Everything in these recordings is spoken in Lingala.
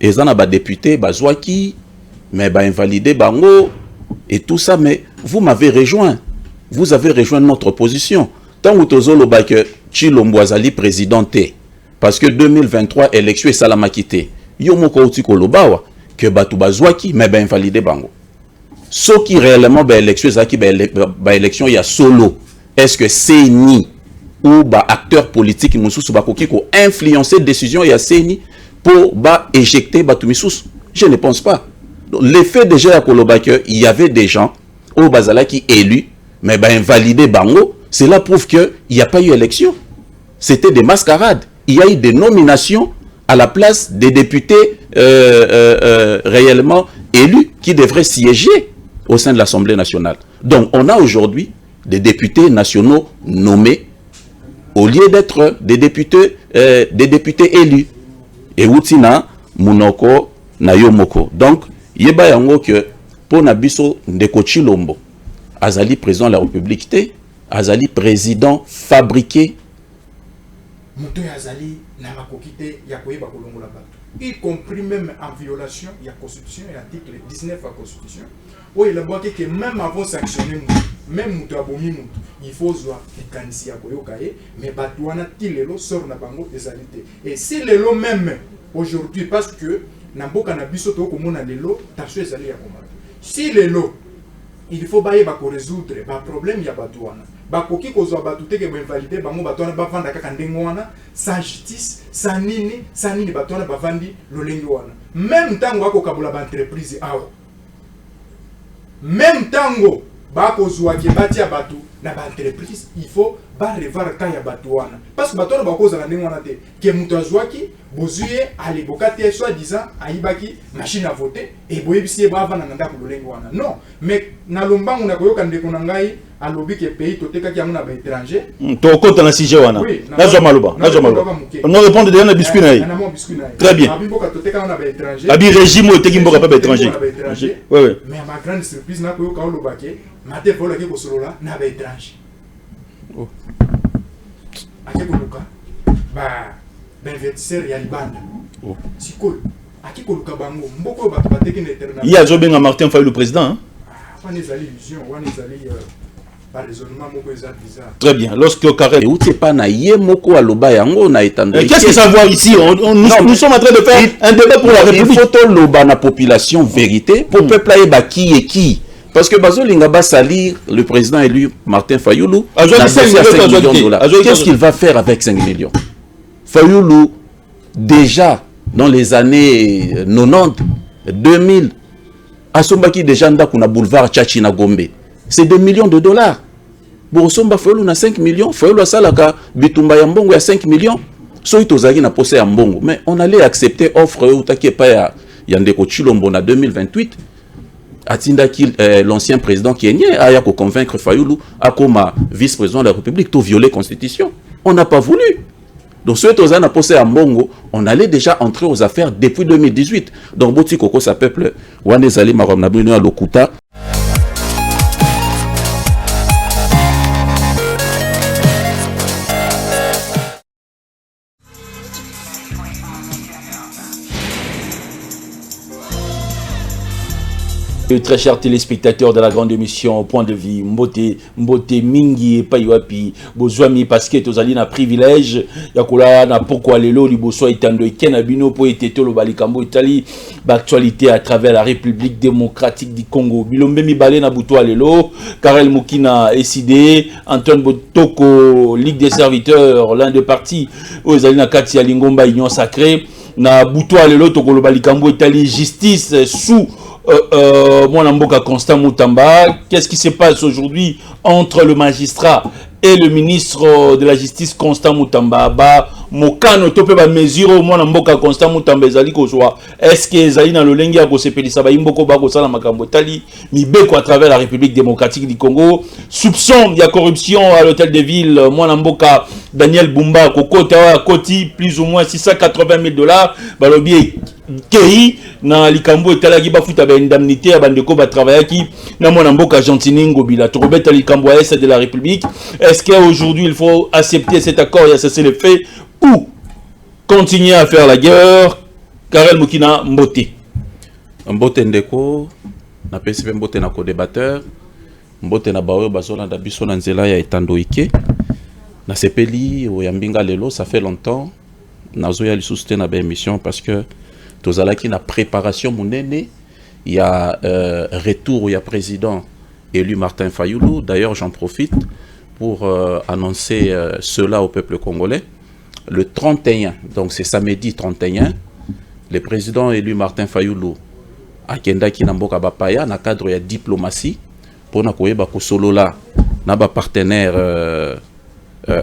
Et ça, on a député, Bazouaki, mais invalidé Bango, et tout ça, mais vous m'avez rejoint. Vous avez rejoint notre position. Tant que vous que Chilombo Azali présidenté, parce que 2023, élection et Salama quitté. Yo moko uti kolobawa, que Batu Bazouaki, mais invalidé Bango. Ce qui réellement, élection, élection, il y a solo. Est-ce que c'est ni ou acteur politique qui ont influencé la décision, il y a CENI pour éjecter Batumissous? Je ne pense pas. L'effet déjà à Koloba, il y avait des gens au Bazala qui élus, mais invalidé Bango, cela prouve qu'il n'y a pas eu élection. C'était des mascarades. Il y a eu des nominations à la place des députés réellement élus qui devraient siéger au sein de l'Assemblée nationale. Donc, on a aujourd'hui des députés nationaux nommés au lieu d'être des députés élus. Et Woutina, Munoko, Nayomoko. Donc, Yeba Yango que pour Nabiso Ndeko Chilombo, Azali président de la République, Azali président fabriqué. Moutou Azali n'a pas quitté Yakoyeba Kolongola Batu. Y compris même en violation de la Constitution et l'article 19 de la Constitution. Oui, il a dit que même avant de sanctionner, même Moutou Abomi Moutou, il faut voir les candidats à Koyokaye, mais Batouana Tilelo sort na bango des alités. Et si les lots même aujourd'hui, parce que Namboka Nabisoto Komona les lots, t'as su les alliés à combattre. Si les lots, il faut bailler bako résoudre le problème il y a Batouana. Bakoki kozwa batute ke invalidé bango Batouana bavanda kaka ndengo wana sans justice, sans nini Batouana bavandi lolengi wana. Même tango bako kabula ba entreprise awa. Même tango bako zwa ke batia batu na ba entreprise, il faut ba revoir ka ya Batouana. Parce que Batouana bako za ndengo wana te ke mutu azwaki bozuye ali bokate soit disant aibaki machine à voter et boyebisi ba vanda na ndako lolengi wana. Non, mais na lombangu na koyoka ndeko na ngai alobi ke pays toteka ki amuna ba étranger to kota na sujet wana nazo maloba on répond de na biscuit na très bien abimboka toteka na ba étranger abi régime o teki mboka pa ba étranger oui oui mais ma grande surprise na ko yoka oloba ke mate vola ke ko solola na ba étranger ake ko luka ba investisseur ya libanda sikol ake ko luka bango mboko ba bateki na éternel il y a zo benga Martin Fayulu le président hein wana ezali illusion wana ezali très bien. Lorsque Karel ou c'est pas na yemoko aloba yango na etando. Qu'est-ce que ça voit ici? Nous sommes en train de faire un débat pour la République. Il faut to loba na population vérité pour peuple aye ba qui et qui. Parce que Bazolinga va salir le président élu Martin Fayulu. Qu'est-ce qu'il va faire avec 5 millions? Fayulu déjà dans les années 90, 2000 Asombaki déjà nda kuna boulevard Tchachi na Gombe. C'est 2 millions de dollars. Borosomba Fayulu na 5 millions. Fayulu asalaka bitumba ya mbongo ya 5 millions. So itozaki na posé ya mbongo. Mais on allait accepter offre utaki pa ya Ndeko Chilombo na 2028. Atinda l'ancien président kenyan aya ko convaincre Fayulu akoma vice-président de la République to violer constitution. On n'a pas voulu. Donc ce que na posé ya mbongo, on allait déjà entrer aux affaires depuis 2018. Donc boti koko sa peuple wane zali marom na bino lokuta. Très chers téléspectateurs de la grande émission Point de Vue, Mbote Mingi et Paywapi, Bozwami parce que tozali na privilège yakola na pourquoi lelo liboso itando ikenabino po eteto lo balikambo Italie d'actualité à travers la République démocratique du Congo. Bilombe mibale na buto lelo, Karel Mukina SID, Antoine Botoko Ligue des serviteurs, l'un des partis ozali na kati ya Lingomba Union sacrée na buto lelo toko lo balikambo Italie justice sous Mwanamboka Constant Moutamba. Qu'est-ce qui se passe aujourd'hui entre le magistrat et le ministre de la Justice Constant Moutamba? Ba mokano tope ba mesure Mwanamboka Constant Moutamba ezali kozwa. Est-ce que ezali na lolengi ya kosepelisa ba imboko ba kosala makambo tali mibeko à travers la République démocratique du Congo? Soupçon de corruption à l'hôtel de ville Mwanamboka Daniel Bumba kokota koti plus ou moins $680,000 balobi Kei na likambo etalaki bafuta ba indemnité ya bandeko ba travaillaki na Mwanamboka Gentini Ngobila Torobeta likambo à l'est de la République. Est-ce qu'aujourd'hui il faut accepter cet accord et cesser les faits ou continuer à faire la guerre? Karel Mukina Mbote. Mbote ndeko na PCP Mbote na co-débatteur Mbote na baoyo bazola da biso na nzela ya etandoike na sepeli oyambinga lelo ça fait longtemps nazoya lisuste na ba émission parce que tozalaki na préparation munene il y a retour il y a président élu Martin Fayoulou. D'ailleurs j'en profite pour annoncer cela au peuple congolais. Le 31, donc c'est samedi 31, le président élu Martin Fayoulou a kendaki na mboka bapaya na cadre ya diplomatie pour na koyeba ko solola na ba partenaires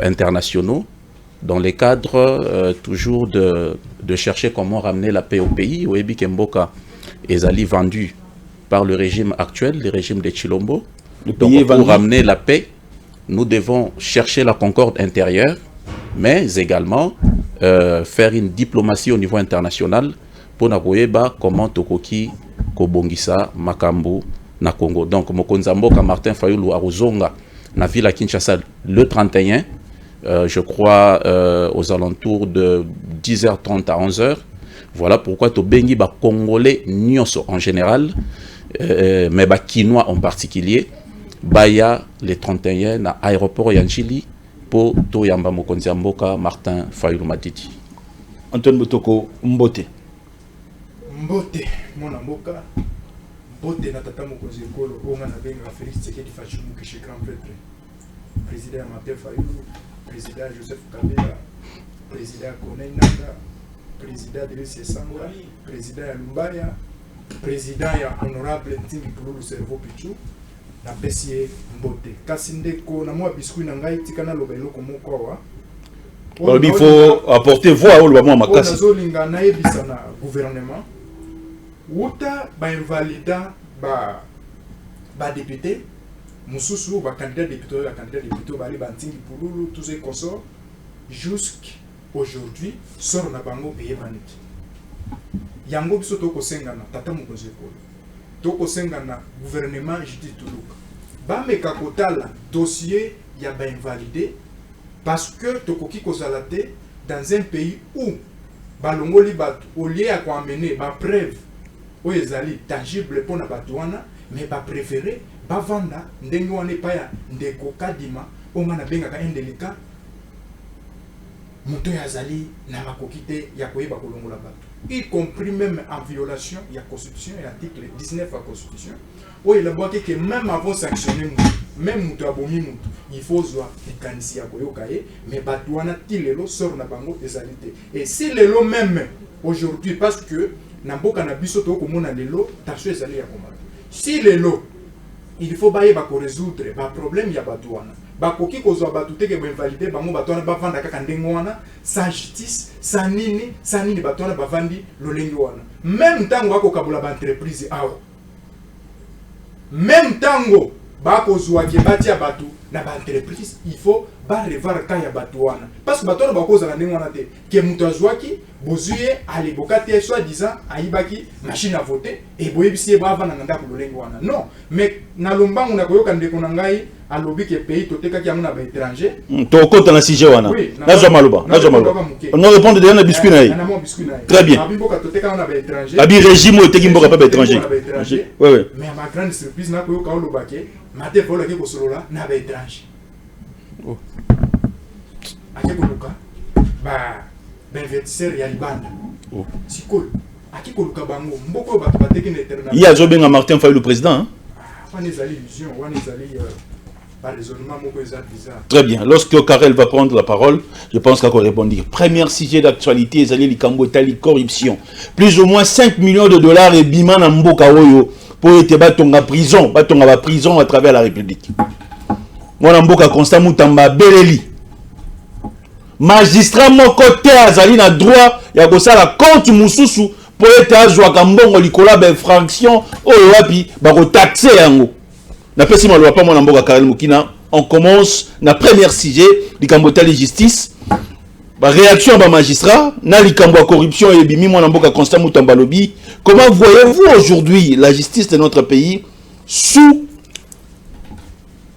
internationaux dans les cadres toujours de chercher comment ramener la paix au pays. Oyebi Kemboka ezali vendu par le régime actuel, le régime de Chilombo. Donc pour ramener la paix, nous devons chercher la concorde intérieure, mais également faire une diplomatie au niveau international pour nakoyeba comment tokoki kobongisa makambo na Congo. Donc mokonza mboka Martin Fayoulou arozonga na ville à Kinshasa le 31, je crois aux alentours de 10h30 à 11h. Voilà pourquoi tobengi ba Congolais nyonso en général, mais ba Kinois en particulier, baya le 31 na aéroport Yanchili pour toyamba mokonzi mboka Martin Fayoulou Matiti. Antoine Botoko Mbote. Mbote mwana mboka Mbote na tata mokonzi ekolo onga na benga Félix Tshisekedi Tshilombo chez grand prêtre, président Martin Fayoulou, président Joseph Kabila, président Corneille Nangaa, président Denis Sangwa, président ya Lumbaya, président ya honorable Ntingi Pululu Cerveau Pichu na pesie Mbote kasi ndeko na mwa biskuit na ngai tikana lobelo ko moko wa il faut apporter voix au lobamo makasi nazolinga na yebisa na gouvernement uta ba invalida ba député mususu ba candidat député ba li ba Ntingi Pululu tous ces consorts jusqu'aujourd'hui sort na bango paye maniki yango biso toko sengana tata mokonzi ekolo toko sengana gouvernement Judith Tuluka ba meka kotala dossier ya ba invalidé parce que tokoki kozala te dans un pays où balongoli batu au lieu ya ko amener ba preuve o ezali tangible pona batu wana mais ba préférer ba vanda ndenge wana pa ya ndeko kadima o ngana benga ka indélicat moto ya zali na makokite ya koyeba kolongola batu, y compris même en violation de la constitution et article 19 de la constitution où il a dit que même avant sanctionner même moto abomi moto il faut voir ikanisi ya koyokaye mais batu wana tilelo sort na bango ezalité et si lelo même aujourd'hui parce que na mboka na biso to komona lelo tasho ezali ya komata si lelo il faut baye ba ko résoudre ba problème ya batu wana bakoki kozwa batu teke ba invalider bango batu wana bavanda kaka ndenge wana sans justice sans nini batu wana bavandi lolenge wana même tango akokabula ba entreprise awa même tango bakozwa ke batia batu na ba entreprise il faut ba revoir ka ya batu wana parce que batu wana bakozala ndenge wana te ke mutu azwaki bozuye ali bokate soit disant aibaki machine à voter et boyebisi ba vana nganda ko lolenge wana non mais na lombangu na koyoka ndeko na ngai alobi ke pays toteka ki amuna ba étranger to kota na sujet wana nazo maloba on répondre déjà na biscuit na très bien abi boka toteka na ba étranger abi régime oteki mboka pa ba étranger oui oui mais ma grande surprise na koyoka oloba ke mate vola ke ko solola na ba étranger ake koluka ba investisseur ya libanda sikol ake koluka bango mboko ba bateki na éternel il y a Zobenga Martin Fayoulou président hein wana ezali illusion wana ezali très bien. Lorsque Karel va prendre la parole, je pense qu'il va répondre. Premier sujet d'actualité, c'est la corruption. Plus ou moins 5 millions de dollars et biman en Mboka Oyo pour être batonga prison à travers la République. Moi, Mboka Constant Moutamba Beleli. Magistrat mon côté azali na droit ya kosala compte mususu pour être azwa kambongo likola ba fraction oyo wapi ba ko taxer yango. On commence na premier sujet du Cambotali justice. Réaction à magistrat, na likambo corruption et bimi mon amboka constant mutambalobi. Comment voyez-vous aujourd'hui la justice de notre pays sous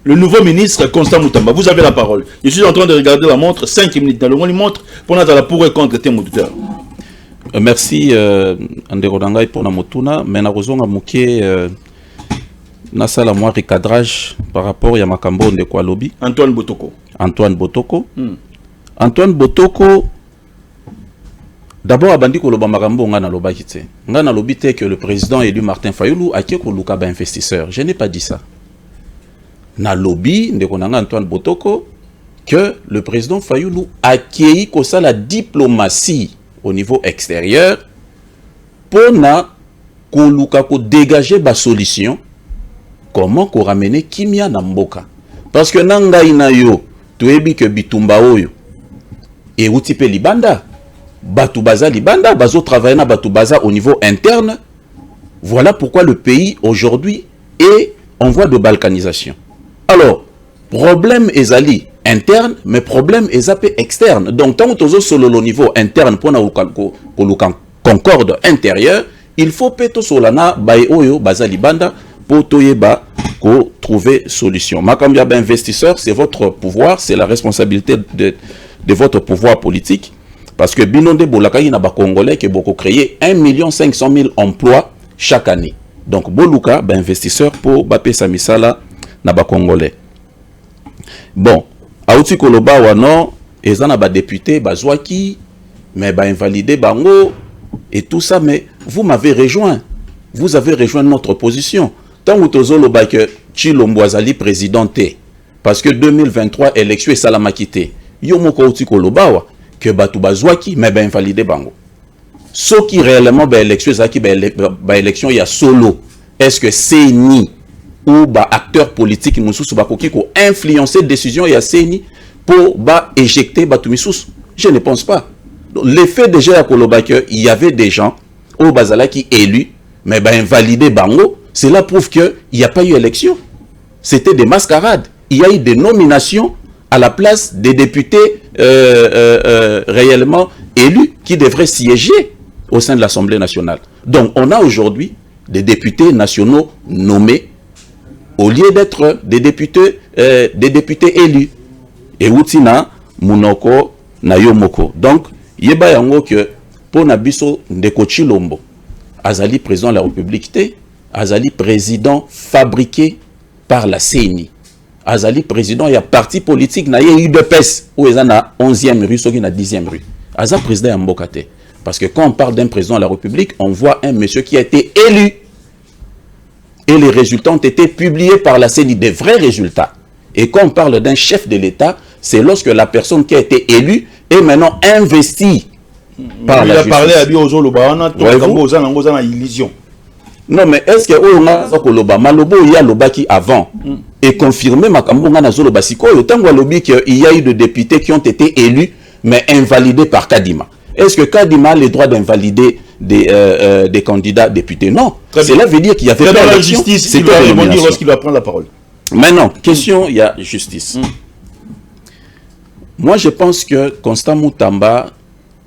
le nouveau ministre Constant Mutamba? Vous avez la parole. Je suis en train de regarder la montre, 5 minutes dans le monde montre pour notre pour et contre tes auditeurs. merci Anderodanga pour Namotuna, mais Narozonga Mouké Nasala moi recadrage par rapport à Makambo de quoi lobby. Antoine Botoko. Antoine Botoko. D'abord, Abandi Koloba Makambo Ngana Lobakite. Ngana Lobite que le président élu Martin Fayulu a qui Koluka ba investisseur. Je n'ai pas dit ça. Na lobby de Konanga Antoine Botoko que le président Fayulu a accueilli ça la diplomatie au niveau extérieur pour na Koluka ko dégager ba solution. Comment qu'on ramène Kimia na mboka? Parce que nanga inayo tuebi que bitumba oyo et utipe libanda batubaza libanda bazo travailler na batubaza au niveau interne. Voilà pourquoi le pays aujourd'hui est en voie de balkanisation. Alors problème ezali interne mais problème ezapé externe. Donc tant que solo le niveau interne pour na concorde intérieur, il faut peto solana bae oyo baza libanda pour toyeba ko trouver solution. Makambia ba investisseur, c'est votre pouvoir, c'est la responsabilité de votre pouvoir politique. Parce que Binonde Bolakaï n'a pas congolais qui beaucoup créé 1 500 000 emplois chaque année. Donc Boluka, ba investisseur pour Bapé Samisala n'a pas congolais. Bon, Aouti Koloba Wano, et ça n'a pas député, Bazouaki, mais ba invalidé Bango et tout ça, mais vous m'avez rejoint. Vous avez rejoint notre position. Tant que Tozolo que Chilombo Azali présidenté, parce que 2023 élection et Salama quitté, Yomoko Utikolobawa, que Batu Bazouaki, mais ben invalidé Bango. Ce qui réellement ben élection, élection, il y a solo. Est-ce que c'est ni ou bah acteur politique Moussous Bakoki qui a influencé décision il y a Seni pour bah éjecter Batu Missous? Je ne pense pas. L'effet déjà à Koloba que il y avait des gens au Bazala qui élus, mais ben invalidé Bango. Cela prouve qu'il n'y a pas eu élection. C'était des mascarades. Il y a eu des nominations à la place des députés réellement élus qui devraient siéger au sein de l'Assemblée nationale. Donc on a aujourd'hui des députés nationaux nommés au lieu d'être des députés élus. Et Outina, Munoko, Nayomoko. Donc, yeba yango que pour Nabiso Ndeko Chilombo, Azali président de la République, Azali président fabriqué par la CENI. Azali président, il y a parti politique, il y a eu de PES, où il y a 11e rue, il y a 10e rue. Azali président est Mbokate. Parce que quand on parle d'un président de la République, on voit un monsieur qui a été élu. Et les résultats ont été publiés par la CENI, des vrais résultats. Et quand on parle d'un chef de l'État, c'est lorsque la personne qui a été élue est maintenant investie par la justice. Il a parlé à illusion. Non, mais est-ce que Malobo il y a Lobaki avant et confirmé Makambonga na Zolo Basiko, autant qu'il y a eu des députés qui ont été élus mais invalidés par Kadima. Est-ce que Kadima a le droit d'invalider des candidats députés? Non. Cela veut dire qu'il y avait pas la justice. C'est lorsqu'il va prendre la parole. Maintenant, question, il y a justice. Moi, je pense que Constant Moutamba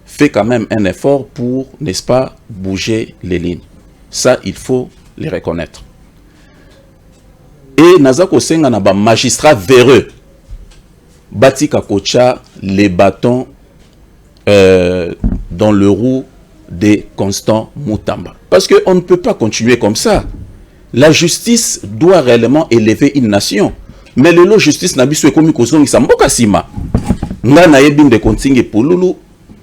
fait quand même un effort pour, n'est-ce pas, bouger les lignes. Ça, il faut les reconnaître. Et Nazako Senga n'a pas magistrat véreux. Batika Kocha les bâtons dans le roue de Constant Moutamba. Parce qu'on ne peut pas continuer comme ça. La justice doit réellement élever une nation. Mais le lot justice n'a pas été comme il s'en sima. Nga na yebin de kontinge Pouloulou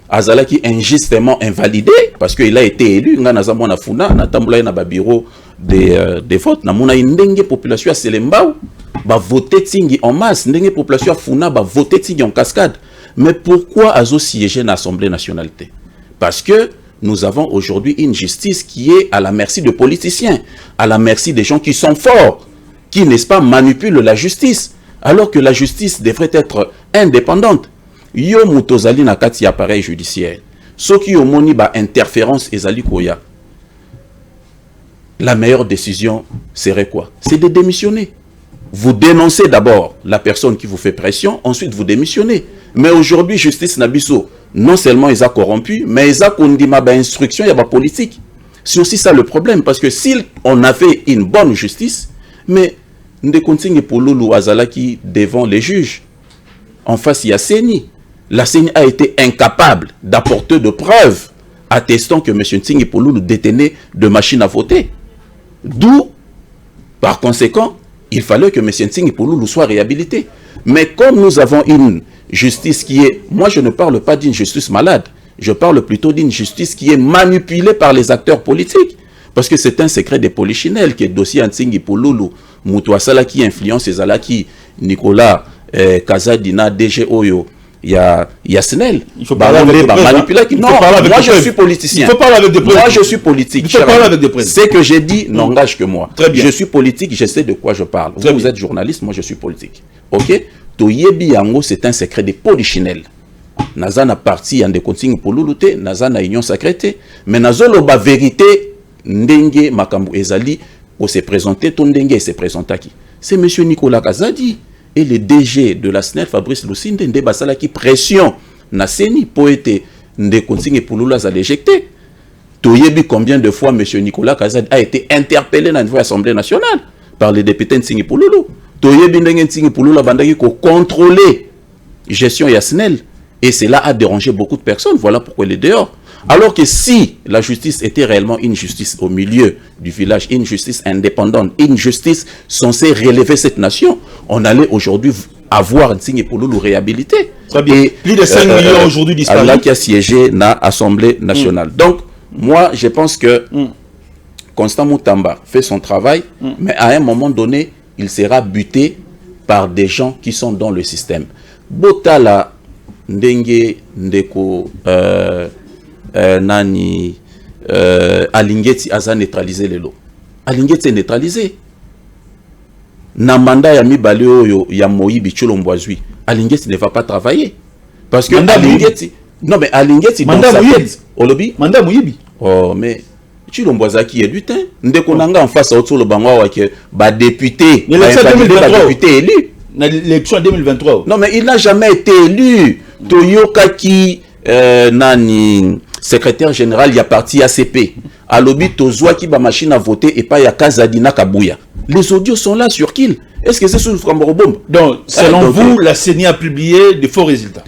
azalaki injustement invalidé parce qu'il a été élu. Nga na zamona funa na tambula na ba bureau des votes na mona ndenge population ya Selembao ba voter tingi en masse, ndenge population funa ba voter tingi en cascade. Mais pourquoi azo siéger na Assemblée nationale? Parce que nous avons aujourd'hui une justice qui est à la merci de politiciens, à la merci des gens qui sont forts, qui, n'est-ce pas, manipulent la justice, alors que la justice devrait être indépendante. Yo mutozali na kati appareil judiciaire. Ce qui ont moni ba interférence ezali koya. La meilleure décision serait quoi? C'est de démissionner. Vous dénoncez d'abord la personne qui vous fait pression, ensuite vous démissionnez. Mais aujourd'hui, justice Nabiso, non seulement ils ont corrompu, mais ils ont condamné ba instruction, il y a ba politique. C'est aussi ça le problème, parce que si on avait une bonne justice, mais nous continuons pour Loulou Azalaki devant les juges. En face, il y a Seni. La CENI a été incapable d'apporter de preuves attestant que M. Ntingi Pouloulou détenait de machines à voter. D'où, par conséquent, il fallait que M. Ntingi Pouloulou soit réhabilité. Mais comme nous avons une justice qui est... Moi, je ne parle pas d'une justice malade. Je parle plutôt d'une justice qui est manipulée par les acteurs politiques. Parce que c'est un secret des polichinelles que le dossier Ntingi Pouloulou, Moutouassala qui influence Ezalaki, Nicolas Kazadina, DG Oyo, il y a Snell. Il faut parler avec des preuves. Non, moi je suis politicien. Il faut parler avec des preuves. Moi je suis politique. Il faut parler avec des preuves. Ce que j'ai dit n'engage que moi. Très bien. Je suis politique, je sais de quoi je parle. Vous êtes journaliste, moi je suis politique. Ok? Toyebi Yango, c'est un secret des polichinelles. Nazana parti en de consignes pour l'oulouté, Nazana union sacrée, mais Nazolo ba vérité, Ndenge Makambu Ezali, où s'est présenté, ton Ndenge s'est présenté qui? C'est M. Nicolas Kazadi. Et le DG de la SNEL, Fabrice Lucinde, Nde Basala qui pression na seni poète Nde consigne pour l'oula à l'éjecter. Toyebi combien de fois M. Nicolas Kazadi a été interpellé dans l'Assemblée nationale par les députés Nsingi Pouloulou. Toyebi Ndenge Nsingi Pouloulou bandaki ko contrôler gestion Yasnel. Et cela a dérangé beaucoup de personnes. Voilà pourquoi il est dehors. Alors que si la justice était réellement une justice au milieu du village, une justice indépendante, une justice censée relever cette nation, on allait aujourd'hui avoir Nsingi Pouloulou réhabilité. Et plus de 5 millions aujourd'hui disparus. Allah qui a siégé dans l'Assemblée nationale. Donc, moi, je pense que Constant Moutamba fait son travail, mais à un moment donné, il sera buté par des gens qui sont dans le système. Botala, Ndenge, Ndeko, Nani, Alingeti a neutralisé les lots. Alingeti est neutralisé. Na mandat ya mibale oyo ya Moïbi Tsholombwazui, Alingeti ne va pas travailler. Parce que Alingeti... Non mais Alingeti dans sa tête... Olobi? Mandat Moïbi. Oh mais... Tsholombwazaki est du temps. Ndeko nanga en face à Otsolo Bangwa que ba député... député élu. L'élection en 2023. Non mais il n'a jamais été élu. Toyoka qui... Nani... secrétaire général, il y a parti ACP. À l'obit, Tozwa qui ba machine à voter et pas ya Kazadina Kabouya. Les audios sont là sur Kill. Est-ce que c'est sur le Kamborobom? Donc, selon vous, la CENI a publié de faux résultats.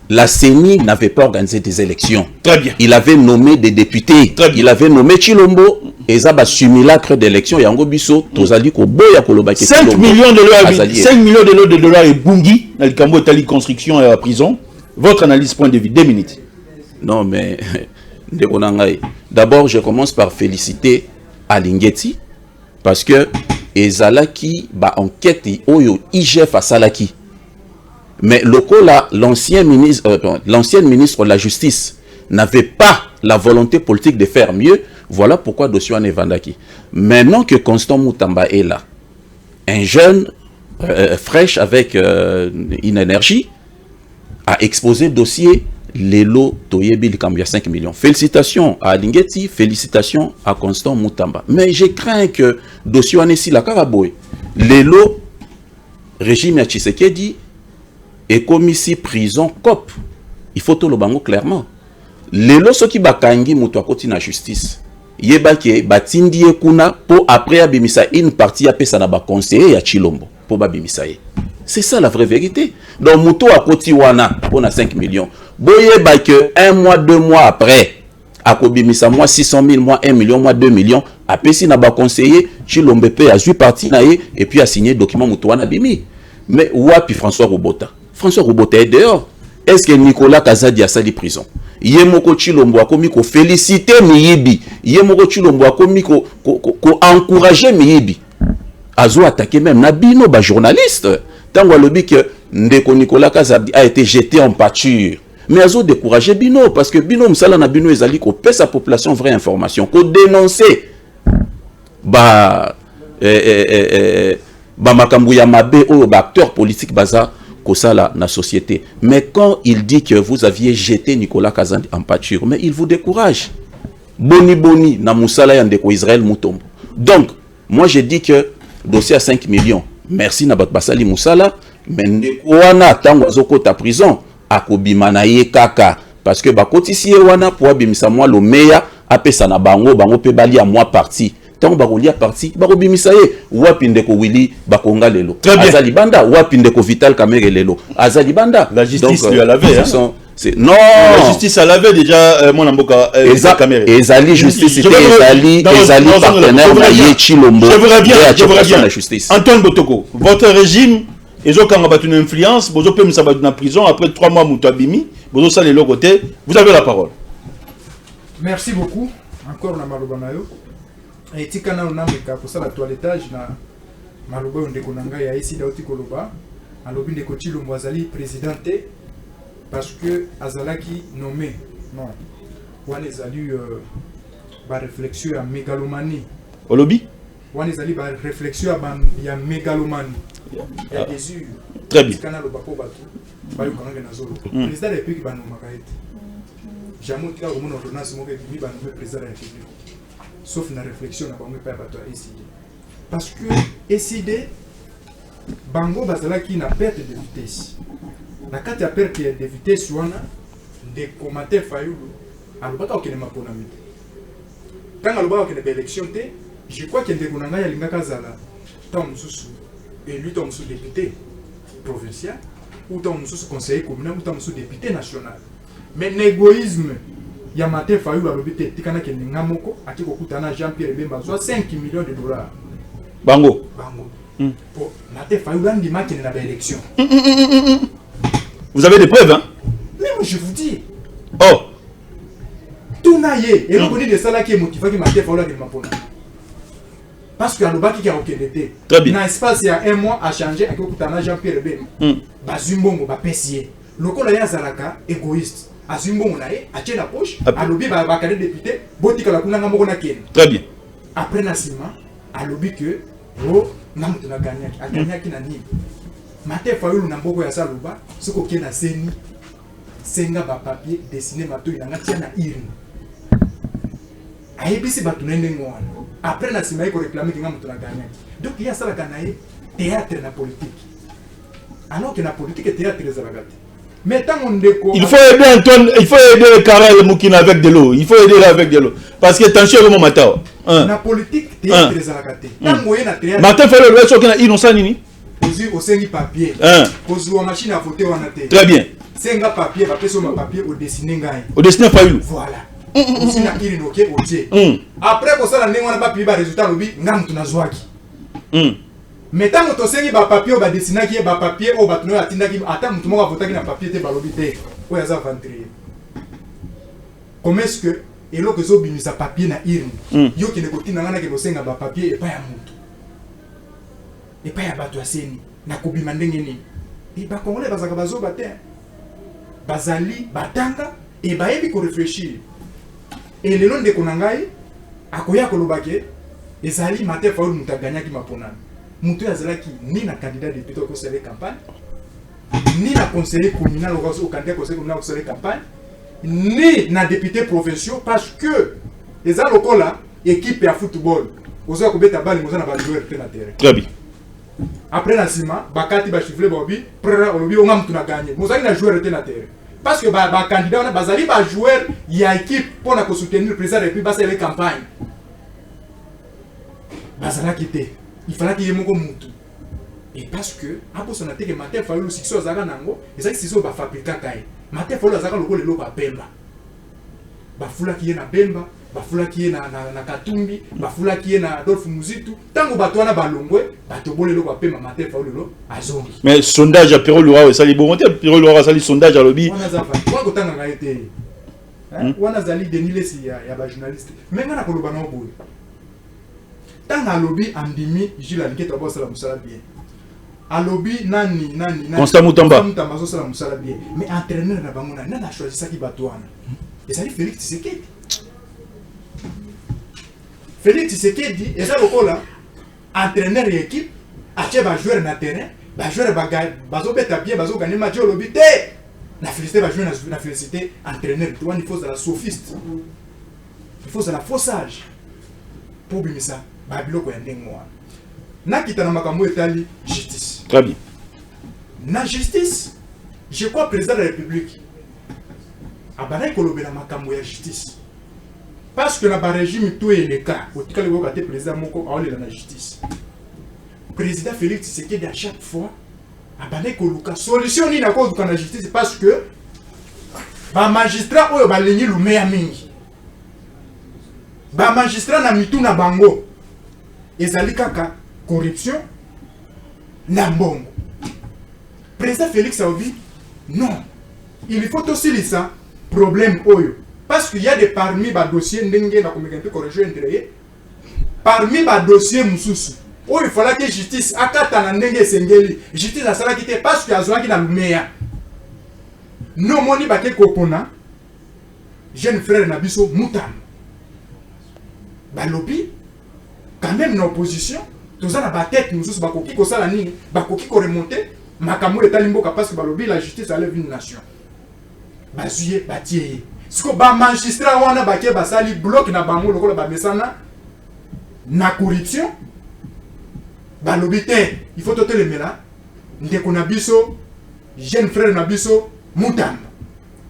La CENI n'avait pas organisé des élections. Très bien. Il avait nommé des députés. Il avait nommé Chilombo. Et ça va simulacre d'élection. Yango Bisso, Tozali Koboya Kolobaki. 5 millions de dollars et Bungi, dans le Cambo Tali construction et à la prison. Votre analyse, point de vue, 2 minutes. Non, mais d'abord, je commence par féliciter Alingeti parce que Ezalaki ba enquête oyo IGF à Salaki. Mais l'ancienne ministre de la Justice n'avait pas la volonté politique de faire mieux. Voilà pourquoi dossier est Vandaki. Maintenant que Constant Moutamba est là, un jeune fraîche avec une énergie, a exposé le dossier. Les lots Toyebi Likambia 5 millions. Félicitations à Alingeti, félicitations à Constant Moutamba. Mais je crains que dossier Anesi la Karaboy, les lots régime ya Tshisekedi et commissi prison COP. Il faut tout le bango clairement. Les lots ceux qui bakangi mutu akoti na justice. Yebake batindi kuna pour après abimisa une partie apesa na ba conseiller ya Chilombo pour babimisa. C'est ça la vraie vérité. Donc mutu akoti wana on a 5 millions. Boye que 1 mois, 2 mois après, à Kobimisa, moi 600 000, moi 1 million, moi 2 millions, à Pessi n'a pas conseillé, Chilombe a 8 parties, et puis a signé le document Moutouana Bimi. Mais où a puis François Roubota? François Roubota est dehors. Est-ce que Nicolas Kazadi a sali prison? Yemoko Chilombo a commis qu'on félicite Miyibi. Yemoko Chilombo a commis qu'on encouragé Miyibi. Azo attaqué même Nabino, journaliste. Tant que Ndeko Nicolas Kazadi a été jeté en pâture. Mais ils ont découragé Bino, parce que Bino Msala na Bino ezali ko pèse sa population vraie information, ko dénoncer makambu ya mabe ou acteur politique baza ko sala na société. Mais quand il dit que vous aviez jeté Nicolas Kazadi en pâture, mais il vous décourage. Boni na Moussala yandeko Israël Moutombo. Donc, moi je dis que dossier à 5 millions. Merci na bat basali Moussala, mais wana tango azoko ta prison. Akobimana ye kaka parce que bakotisi wana pour abimisa moi le meya apesa na bango pe bali a moi parti tant bakolia parti bakobimisa ye wapi ndeko Willy bakonga lelo azali banda wapi ndeko Vital Kamerhe lelo azali banda. La justice lui a lavé Non, la justice, elle avait déjà mon amboka Ezali justice, c'était Ezali partenaire Maye Chilombo. Je vous reviens. La justice. Antoine Botoko, votre régime, ils ont quand une influence, vous avez mis en prison après 3 mois Moutabimi, vous avez le côté, vous avez la parole. Merci beaucoup. Encore na malobanayo. Et tikana onameka pour ça la toilettage na maloba ndeko nanga ya ici dauti koloba. Alobi ndeko Chilombo azali présidenté parce que azalaki nommé. Non. Wana ezali ba réflexion ya mégalomanie. Olobi? Wana ezali ba réflexion ya mégalomanie. Ya désir. Très bien. Tikana loba ko batu. Ba yokanga na zolo. Président de la République banomaka ete. Jamais tu as au monde ordonnance mon qui va nommer président de la République. Sauf une réflexion à bango pas bateau SID. Parce que SID bango bazala qui n'a perte de vitesse. La carte a perte de vitesse wana des commentaires Fayulu alobaka okene mapona mite. Quand alobaka okene ba élection té, je crois que ndeko nanga ya lingaka zala tant mususu élu tant mususu député provincial ou tant mususu conseiller communal ou tant mususu député national. Mais l'égoïsme, il y a matin Fayulu a l'obité, tikana ke ngamoko, aki kokutana Jean-Pierre Bemba, soit 5 millions de dollars. Bango. Pour matin Fayulu a dit qu'il y a une élection. Vous avez des preuves, hein? Mais moi je vous dis. Oh. Tout naïe, et l'on dit de ça là qui est motivé que matin Fayulu a dit mapona. Parce que l'obaki qui a aucun été. Très bien. Dans l'espace il y a un mois à changer, aki kokutana Jean-Pierre Bemba. Bazumbongo, ba pessier. Lokola ya zalaka égoïste. Azumbongo nae, a tient la poche, a lobby ba bakade député, botika la kunanga moko na ken. Très bien. Après Nassima, a lobby que oh namutu na gagnaki, a gagnaki na nini. Mate Fayulu na mboko ya saluba, soko ke na seni senga ba papier dessiné mato inanga tia na irin. Ayebisi batu nende ngwana. Après Nassima iko réclamer que namutu na gagnaki. Donc il y a ça la kanaye théâtre na politique. Alors que la politique est théâtre les alagati. Il faut aider Antoine, il faut aider Karel Moukina avec de l'eau. Il faut aider avec de l'eau. Parce que attention au moment où. La politique théâtre les alagati. Martin fait le reste qui innocent nini. Poser au sengi papier. Poser au machine à voter en athée. Très bien. Senga papier, papier sur ma papier au dessiné ngai. Au dessiné Fayulu. Voilà. Aussi na kiri noké au tiers. Après pour ça la nengo na papier ba résultat lobi ngam tunazwaki. Mais tant que tu as papier ou dessiné qui est papier ou tu as attends tu m'as voté na papier te balobité ou ya za ventrer. Comment est-ce que et lo que zo bimisa papier na irne yo ki ne koti na ngana ke bosenga ba papier et pas ya mutu. Et pas ya bato aseni na kobima ndenge ni. Et ba congolais bazaka bazo baté. Bazali batanga et ba yebi ko réfléchir. Et le nom de konangai akoya kolobake ezali matin fa muta gagner ki mapona. Moutou Azalaki ni na candidat député au conseil de campagne, ni na conseiller communal au candidat au conseil communal au conseil de campagne, ni na député provincial parce que les alocaux là, équipe à football, aux autres bêta balle, ils ont un joueur sur le terrain. Très bien. Après Nassima, Bakati va chiffrer Bobby, prendre Bobby, on a tout gagné. Nous avons un joueur sur le terrain. Parce que ba candidat on a bazali ba joueur, il y a équipe pour na soutenir le président et puis passer les campagnes. Bazala quitté. Il fallait qu'il y ait mon moutou. Et parce que, après son attaque, matin, il fallait le succès aux aganango, et ça, c'est ça, va fabriquer kaye. Matin, il fallait les aganango, le lot va bemba. Bafula qui est na bemba, bafula qui est na katumbi, bafula qui est na Adolphe Muzitu. Tant que batouana balongwe, batobole le lot va bemba, matin, il fallait le lot à zombi. Mais sondage à Pierrot Loura, ça li bon, Pierrot Loura, ça li sondage à lobby. On a ça, on a ça, on a été. On a ça, Denis il y a des journalistes. Mais on a pas le banon boule. Tant à lobby Andimi, Gilles Aliguet d'abord c'est la moussala bien. À lobby nani. Constant Moutamba. Moutamba c'est la moussala bien. Mais entraîneur na bangona, n'a choisi ça qui batouana. Et ça dit Félix Tshisekedi. Félix Tshisekedi, et ça le là, entraîneur et équipe, acheter ba joueur na terrain, ba joueur bazo beta bien, bazo gagner match au lobby. Na félicité ba joueur na félicité entraîneur. Tu vois il faut de la sophiste. Il faut de la faussage. Pour bien ça. Babiloko ya ndenge wana. Na kitana makambo etali justice. Très bien. Na justice, je crois président de la République abana kolobela makambo ya justice. Parce que na ba régime tout est le cas. Otikali ko kate président moko aolela na justice. Président Félix Tshisekedi à chaque fois abana koluka solution ni na ko na justice parce que ba magistrat oyo balengi lumeya mingi ba magistrat na mitu na bango ezali kaka corruption na mbongo. Président Félix Aobi non, il faut aussi lisa problème oyo parce qu'il y a des parmi ba dossiers ndenge na komekante correction entre parmi ba dossiers mususu oyo il fallait que justice akata na ndenge sengeli justice asala kite parce que azwaki na lumeya no moni ba ke kopona jeune frère na biso Mutam balobi quand même na opposition toza na ba tête mususu bakoki ko sala nini bakoki ko remonter makambo etalimboka parce que balobi la justice enlève une nation bazuye batie siko ba magistrat wana baké basali bloc na bango lokola ba mesana na corruption balobi te il faut toter le mela ndeko na biso jeune frère na biso Mutam.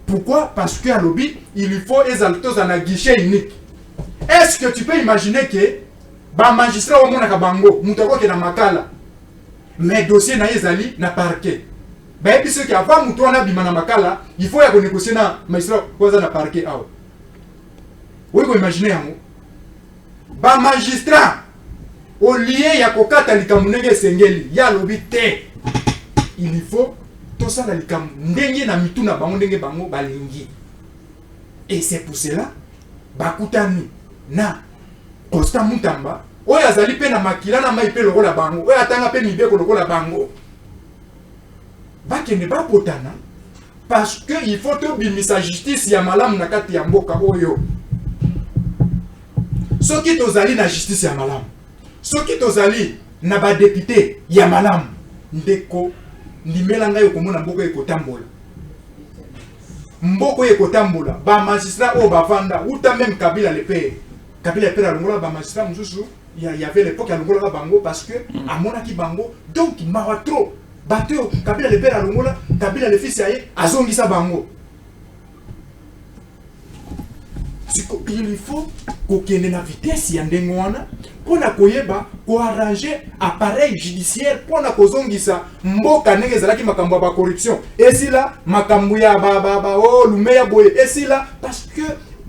Pourquoi? Parce que à lobby il faut exalter un guichet unique. Est-ce que tu peux imaginer que ba magistrat au mona kabango mutako ke na makala mais dossier na ezali na parquet ba epi ceux qui avant muto na bima na makala il faut ya ko négocier na magistrat koza na parquet awo oui ko imaginer yango ba magistrat au lieu ya kokata likamunenge sengeli ya lobi te il faut tout ça la likam ndenge na mitu na bango ndenge bango balingi et c'est pour cela bakutani na Constant Mutamba oyo azali pe na makila na mai pe lokola bango oyo atanga pe mibeko lokola bango bakende bapotana parce que il faut to bimisa justice ya malamu na kati ya mboka oyo soki tozali na justice ya malamu soki tozali na ba député ya malamu ndeko ndimela ngai okomona mboko ekotambola mboko ekotambola ba magistrat o bavanda uta même Kabila le père a longola ba magistrat mususu il y avait l'époque à longola bango parce que à monaki bango donc mawa trop bateau Kabila le père a longola Kabila le fils yaye azongisa bango il faut kokende na vitesse ya ndengo wana pona koyeba ko arranger appareil judiciaire pona kozongisa mboka ndenge ezalaki makambo ba corruption esila makambo ya ba oh lumeya boye esila parce que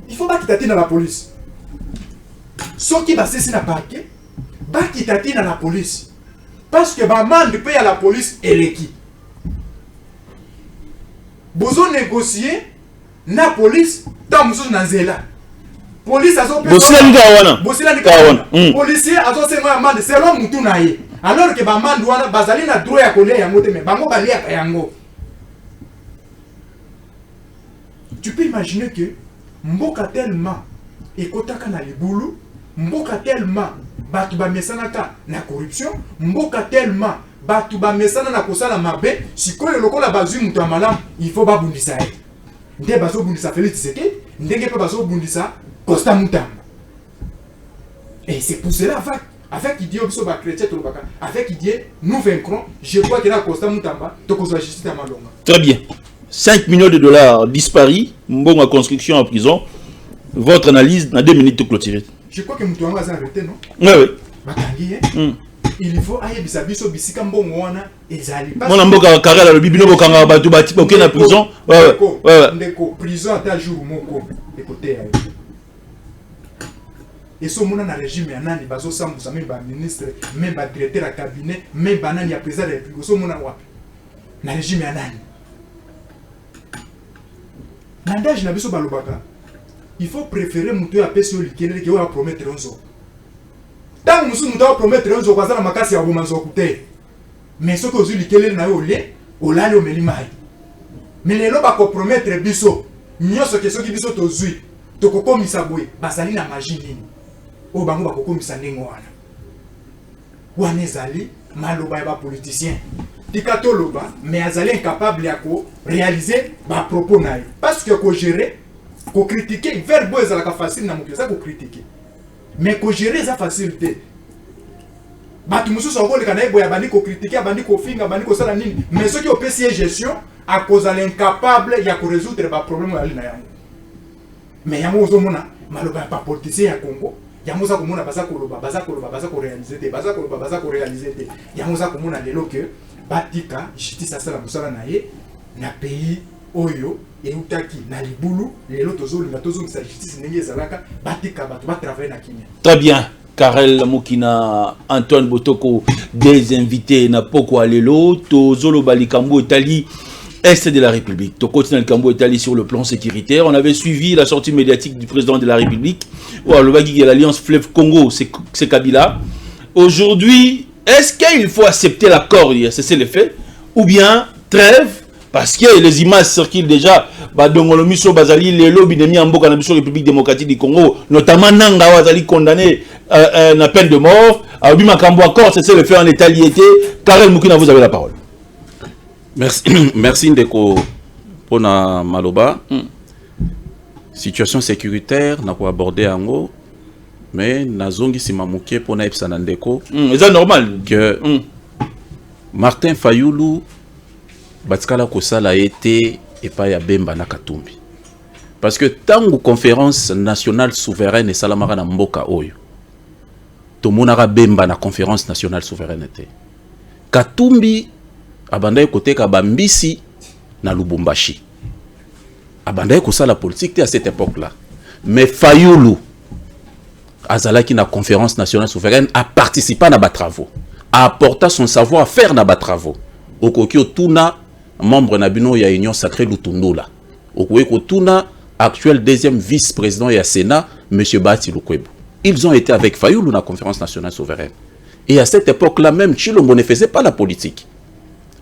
il faut pas kitati na la police soki basisi na parquet ba kitati na la police parce que ba mande paye à la police eleki bozo négocier na police tamuso na zela police azo policier azo sengo ya mande selon mutu na ye alors que ba mande wana bazali na droit ya kolia yango te mais bango balia yango. Tu peux imaginer que mboka tellement ekotaka na libulu mboka tellement batu ba mesanaka na corruption mboka tellement batu ba mesana na kosala mabe sikoyo lokola bazui mutu malamu il faut ba bundisa ye nde bazo bundisa Félix Tshisekedi ndenge pe bazo bundisa Constant Mutamba. Et c'est pour cela avec qui dit Obiso ba chrétien to baka avec qui dit nous vaincrons je crois que là Constant Mutamba to kozwa justice à malonga. Très bien. 5 millions de dollars disparus, mbongo construction en prison. Votre analyse dans 2 minutes clôturée. Je crois que Mutamba a arrêté non? Oui oui. Batangi il faut aille bisabiso bisika mbongo wana ezali parce que mboka karela le bibino bokanga batu bati boke na prison. Ouais. Ndeko prison ata jour moko écoutez et ce monde na régime ya nani bazo sambusa même ba ministre même ba directeur à cabinet même banani ya président de la République ce monde wapi na régime ya nani nandage na biso balobaka il faut préférer muto ya pesi olikele ke wa promettre onzo tant musu muto wa promettre onzo kwa zana makasi ya bomanzo kute mais ce que ozu likele na yo le olale o melimai mais lelo ba ko promettre biso nyoso ke soki biso tozui tokokomisa boye basali na magie nini o bango bakokomisa ndenge wana ezali maloba ya ba politicien tika toloba mais azali incapable ya ko réaliser ba propos na ye parce que ko gérer ko critiquer verbo ezalaka facile na mokili ça ko critiquer mais ko gérer ça facilité batu mususu akoleka na ye boya bandi ko critiquer bandi ko finga bandi ko sala nini mais ceux qui opesi gestion à cause de l'incapable ya ko résoudre ba problème ya lina yango mais yango ozomona maloba pa politicien ya Congo yango za komona baza ko réaliser te yango za komona lelo que batika justice asala musala na ye na pays oyo eutaki na libulu lelo tozolinga tozongisa justice ndenge ezalaka batika bato batravaille na kimia. Très bien. Karel Mokina, Antoine Botoko, des invités na poko alelo, Tozolo Balikambo Italie, Est de la République. To continue le Cambo Italie sur le plan sécuritaire. On avait suivi la sortie médiatique du président de la République. Le Bagui et l'Alliance Fleuve Congo, c'est Kabila. Aujourd'hui, est-ce qu'il faut accepter l'accord, cesser les faits, ou bien trêve? Parce que les images circulent déjà. Badongolo Miso Bazali, les lobbies de Miamboka, la République démocratique du Congo, notamment Nanga Bazali condamné à la peine de mort. Aobi Makambo accord, c'est le fait en état liété. Karel Moukina, vous avez la parole. Merci Ndeko pour na Maloba. Situation sécuritaire, n'a pas abordé en haut, mais Nazongi Simamouké pour na Epsana Ndeko. C'est normal que Martin Fayoulou Batkala Kosala a été et pas ya Bemba na Katumbi. Parce que tant que conférence nationale souveraine et Salamara na Mboka Oyo, Tomonara Bemba na conférence nationale souveraineté. Katumbi abandaye côté Kabambisi na Lubumbashi. Abandaye Kosala politique à cette époque-là. Mais Fayoulou Azalaki na conférence nationale souveraine a participé à na travaux, a apporté son savoir-faire na travaux. Okokyo Tuna membre Nabino ya Union Sacrée Lutundula. Okweko Tuna, actuel deuxième vice-président et à Sénat, M. Bati Lukwebo. Ils ont été avec Fayoulou dans la conférence nationale souveraine. Et à cette époque-là même, Chilombo ne faisait pas la politique.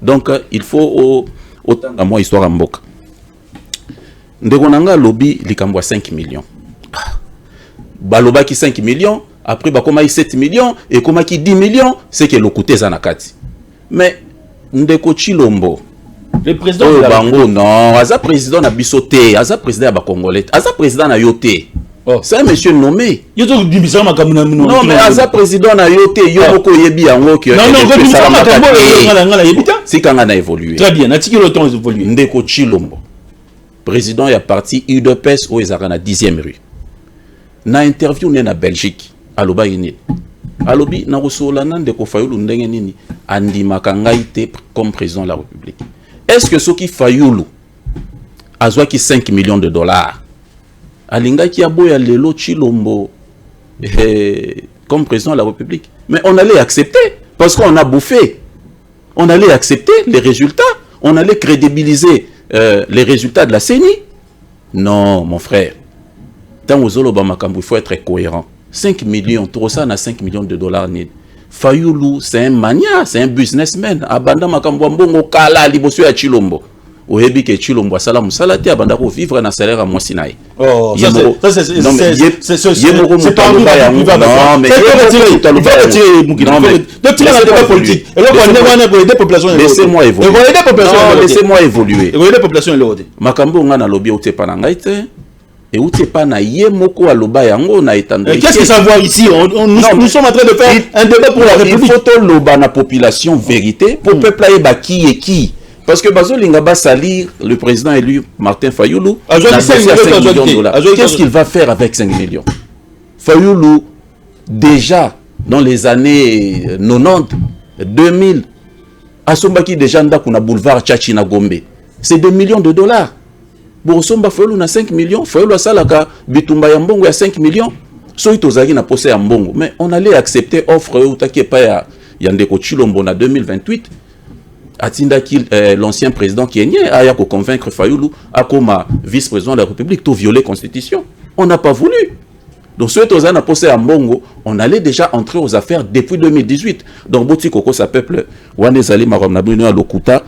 Donc, il faut autant à moi histoire en Mboka. Ndegonanga lobby likambo 5 millions. Baloba qui 5 millions, après Bakoma 7 millions, et Koma qui 10 millions, c'est que le côté Zanakati. Mais, Ndeko Chilombo, le président de la Bango, non, Aza président na Bissoté, Aza président na Congolais, Aza président na Yoté. Oh. C'est un monsieur nommé. Non, mais Aza président na Yoté, Yomoko Yebi Ango qui si quand on a évolué. Très bien, Natiki le temps évolué. Ndeko Chilombo, président ya parti UDPS au Ezara 10e rue. Na interview na Belgique, aloba yini. Alobi na Rosolana Ndeko Fayoulou ndenge nini andimaka ngai te comme président de la République. Est-ce que ce qui Fayoulou a qui 5 millions de dollars alinga qui a boya lelo Chilombo comme président de la République? Mais on allait accepter parce qu'on a bouffé. On allait accepter les résultats. On allait crédibiliser les résultats de la CENI. Non, mon frère. Dans Ozoloba Makambu, il faut être cohérent. 5 millions, trop ça, on a 5 millions de dollars. Fayoulou, c'est un mania, c'est un businessman. Abanda Makambu Mbongo Kala, Libosu ya Chilombo. Ohebi ke Chilombo sala musalati abanda ko vivre na salaire à Moisinaï. Oh, c'est non mais c'est pas non mais laissez-moi évoluer. Laissez-moi évoluer. Makambo nga na lobby otepa na ngai te. Et où t'es pas na yemoko aloba yango na etando. Qu'est-ce que ça voit ici? Nous sommes en train de faire un débat pour la République. Il faut to loba na population vérité pour peuple aye ba qui et qui. Parce que Bazolinga va salir le président élu Martin Fayoulou. Qu'est-ce qu'il va faire avec 5 millions? Fayoulou, déjà dans les années 90, 2000, à Sombaki déjà na boulevard Tchachina Gombe. C'est 2 millions de dollars. Bon, Somba Fayoulou na 5 millions. Fayoulou a salaka Bitumba Yambongo à 5 millions. Soy Tozagi na posé Yambongo. Mais on allait accepter offre ou také pa Yandeko Chilombo na 2028. Atinda l'ancien président kenyan a convaincre Fayoulou à comme vice-président de la République tout violer la Constitution. On n'a pas voulu. Donc ce que on a posé à Mbongo, on allait déjà entrer aux affaires depuis 2018. Donc Boti Koko sa peuple Wanezali Marom Nabino Lokuta